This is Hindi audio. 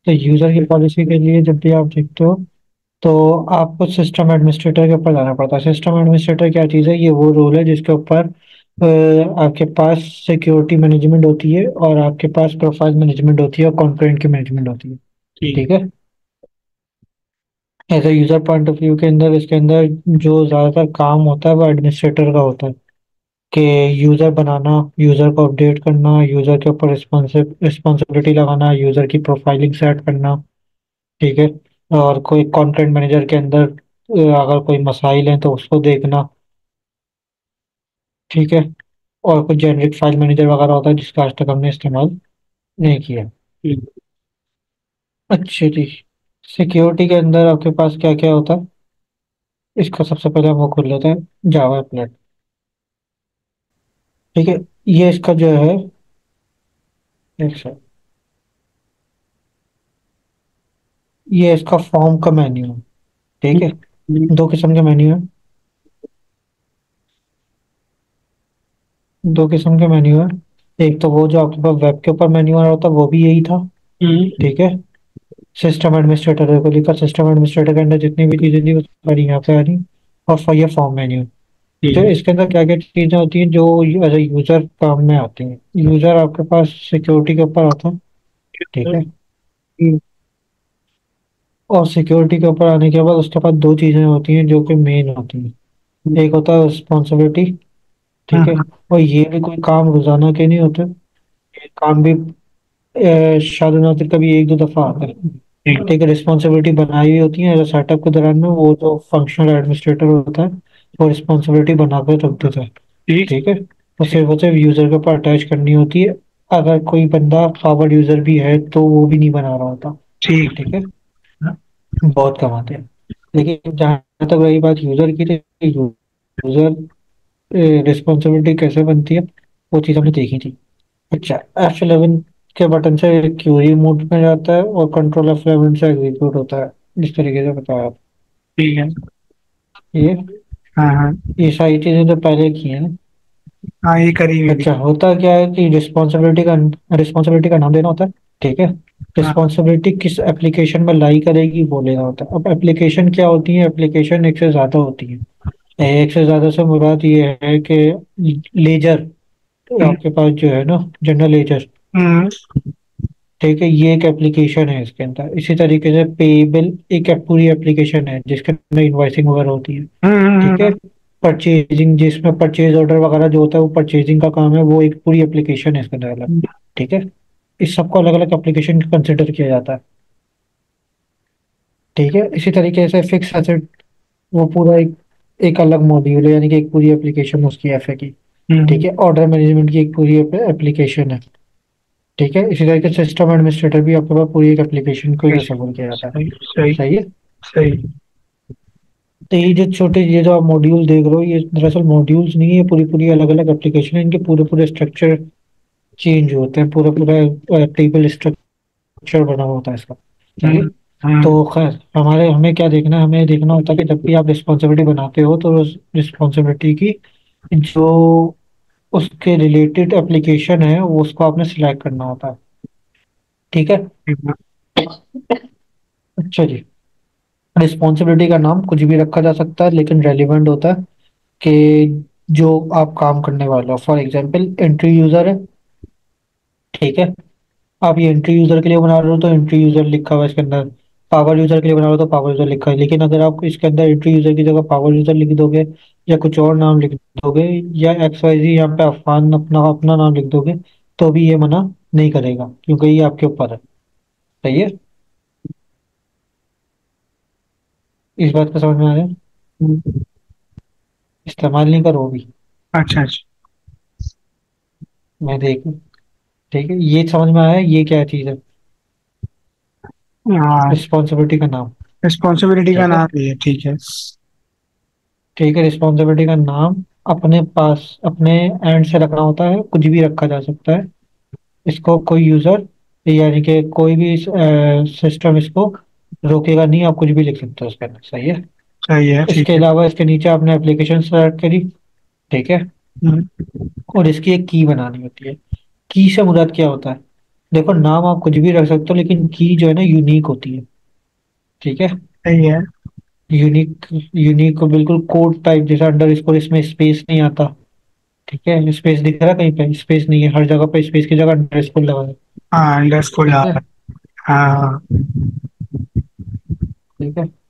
तो यूजर की पॉलिसी के लिए जब भी आप देखते हो तो आपको सिस्टम एडमिनिस्ट्रेटर के ऊपर जाना पड़ता है। सिस्टम एडमिनिस्ट्रेटर क्या चीज़ है? ये वो रोल है जिसके ऊपर आपके पास सिक्योरिटी मैनेजमेंट होती है और आपके पास प्रोफाइल मैनेजमेंट होती है और कंप्लेंट की मैनेजमेंट होती है। ठीक। ठीक है। As a user point of view के अंदर इसके अंदर जो ज़्यादातर काम होता है वो एडमिनिस्ट्रेटर का होता है कि यूज़र बनाना, यूज़र को अपडेट करना, यूज़र के ऊपर रिस्पॉन्सिबिलिटी लगाना, यूज़र की प्रोफाइलिंग सेट करना। ठीक है। और कोई कंटेंट मैनेजर के अंदर अगर कोई मसाइल हैं तो उसको देखना। ठीक है। और कुछ जेनरिक फाइल मैनेजर वगैरह होता है जिसका आज तक हमने इस्तेमाल नहीं किया। ठीक। अच्छी जी। सिक्योरिटी के अंदर आपके पास क्या क्या होता है? इसका सबसे पहले हम वो खोल लेते हैं, जावा एप्लेट। ठीक है। ये इसका जो है, एक सेकंड, ये इसका फॉर्म का मेन्यू है। ठीक है। दो किस्म के मेन्यू है। दो किस्म के मेन्यू है। एक तो वो जो आपके पास वेब के ऊपर मेन्यू आ रहा होता है वो भी यही था। ठीक है। सिस्टम एडमिनिस्ट्रेटर को लिखा, सिस्टम एडमिनिस्ट्रेटर के अंदर जितनी भी चीजें थी वो सारी यहाँ पे आ रही। और फिर ये फॉर्म मेन्यू। तो ठीक। इसके अंदर क्या क्या चीजें होती हैं जो एज ए यूजर काम में आती हैं? यूजर आपके पास सिक्योरिटी के ऊपर आता है। ठीक है। और सिक्योरिटी के ऊपर आने के बाद उसके बाद दो चीजें होती हैं जो कि मेन होती हैं। एक होता है रिस्पॉन्सिबिलिटी। ठीक है। और ये भी कोई काम रोजाना के नहीं होते। ये काम भी शायद ना तो कभी एक दो दफा आता है। ठीक है। रिस्पॉन्सिबिलिटी बनाई हुई होती है सेटअप के दौरान में, वो जो फंक्शनल एडमिनिस्ट्रेटर होता है वो रिस्पॉन्सिबिलिटी बना कर रख देता है। ठीक। ठीक है। ठीक। वो सिर्फ यूजर के ऊपर अटैच करनी होती है। अगर कोई बंदा पावर यूजर भी है तो वो भी नहीं बना रहा होता। ठीक। ठीक है। बहुत कमाते हैं। लेकिन जहां तक रही बात यूजर की, तो यूजर रिस्पॉन्सिबिलिटी कैसे बनती है वो चीज़ हमने देखी थी। अच्छा। F11 के बटन से क्यूरी मोड में जाता है और कंट्रोल F11 से एग्जीक्यूट होता है। इस तरीके से बताया आप। ठीक है। ये हाँ हाँ। ये सारी चीजें तो पहले की हैं। हाँ, ये करी हुई थी। अच्छा, होता क्या है कि रिस्पॉन्सिबिलिटी का नाम देना होता है। ठीक है। हाँ। रिस्पॉन्सिबिलिटी किस एप्लीकेशन में लाई करेगी वो लेना होता है। अब एप्लीकेशन क्या होती है? एप्लीकेशन एक से ज्यादा होती है। एक से ज्यादा से मुराद ये है कि लेजर, हम्म। आपके पास जो है ना जनरल लेजर। हम्म। ठीक है। ये एक एप्लीकेशन है इसके अंदर। इसी तरीके से पेबल एक पूरी एप्लीकेशन है जिसके अंदर इनवॉइसिंग वगैरह होती है। ठीक है। हम्म। परचेजिंग, जिसमें परचेज ऑर्डर वगैरह जो होता है वो परचेजिंग का काम है, वो एक पूरी एप्लीकेशन है इसके अंदर अलग। हम्म। ठीक है। इस सबको अलग अलग एप्लीकेशन कंसिडर किया जाता है। ठीक है। इसी तरीके से फिक्स एसेट, वो पूरा एक अलग मॉड्यूल है, यानी कि एक पूरी एप्लीकेशन उसकी एफए की। ठीक हम्म। है। ऑर्डर मैनेजमेंट की एक पूरी एप्लीकेशन है। ठीक है। इसी तरीके से सिस्टम एडमिनिस्ट्रेटर भी आपके पास पूरी एक एप्लीकेशन को ही तस्वुर किया जाता है। सही सही। सही है। सही। तो ये जो छोटे, ये जो आप मॉड्यूल देख रहे हो, ये दरअसल मॉड्यूल्स नहीं है, पूरी पूरी अलग अलग एप्लीकेशन है। इनके पूरे पूरे स्ट्रक्चर चेंज होते हैं। पूरा पूरा टेबल स्ट्रक्चर बना हुआ होता है इसका। सही है। हम्म। हम्म। तो खैर, हमें क्या देखना है? हमें देखना होता है कि जब भी आप रिस्पॉन्सिबिलिटी बनाते हो तो रिस्पॉन्सिबिलिटी की जो उसके रिलेटेड एप्लीकेशन है वो उसको आपने सिलेक्ट करना होता है। ठीक है। ठीक। अच्छा जी। रिस्पॉन्सिबिलिटी का नाम कुछ भी रखा जा सकता है लेकिन रेलिवेंट होता है कि जो आप काम करने वाले हो। फॉर एग्जांपल एंट्री यूजर है। ठीक है। आप ये एंट्री यूजर के लिए बना रहे हो तो एंट्री यूजर लिखा हुआ है इसके अंदर। पावर यूजर के लिए बना रहे हो तो पावर यूजर लिखा है। लेकिन अगर आप इसके अंदर एंट्री यूजर की जगह पावर यूजर लिख दोगे या कुछ और नाम लिख दोगे या XYZ यहाँ पे अफान अपना अपना नाम लिख दोगे तो भी ये मना नहीं करेगा क्योंकि ये आपके ऊपर है। सही है। इस बात को समझ में आ रहा है? हम्म। इस्तेमाल नहीं करो भी। अच्छा अच्छा। मैं देख। ठीक है। ये समझ में आया ये क्या चीज़ है? हाँ। रिस्पॉन्सिबिलिटी का नाम। रिस्पॉन्सिबिलिटी का ठीक है। नाम भी है, ठीक है। ठीक है। रिस्पॉन्सिबिलिटी का नाम अपने पास अपने एंड से रखना होता है, कुछ भी रखा जा सकता है। इसको कोई यूजर, यानी कि कोई भी सिस्टम इसको रोकेगा नहीं। आप कुछ भी लिख सकते हो उसके अंदर। सही है। सही है, ठीक इसके है। अलावा इसके नीचे आपने एप्लीकेशन सेलेक्ट करी। ठीक है। हम्म। और इसकी एक की बनानी होती है। की से मुराद क्या होता है? देखो नाम आप कुछ भी रख सकते हो, लेकिन की जो है ना यूनिक होती है। ठीक है। सही है। यूनिक, यूनिक को बिल्कुल कोड टाइप जैसा अंडर स्कोर, इसमें स्पेस नहीं आता। ठीक है, स्पेस दिख रहा है कहीं पे? स्पेस नहीं है, हर जगह पे स्पेस की जगह अंडर स्कोर लगा है। हाँ, अंडरस्कोर ठीक याद है। है। हाँ हाँ। ठीक है।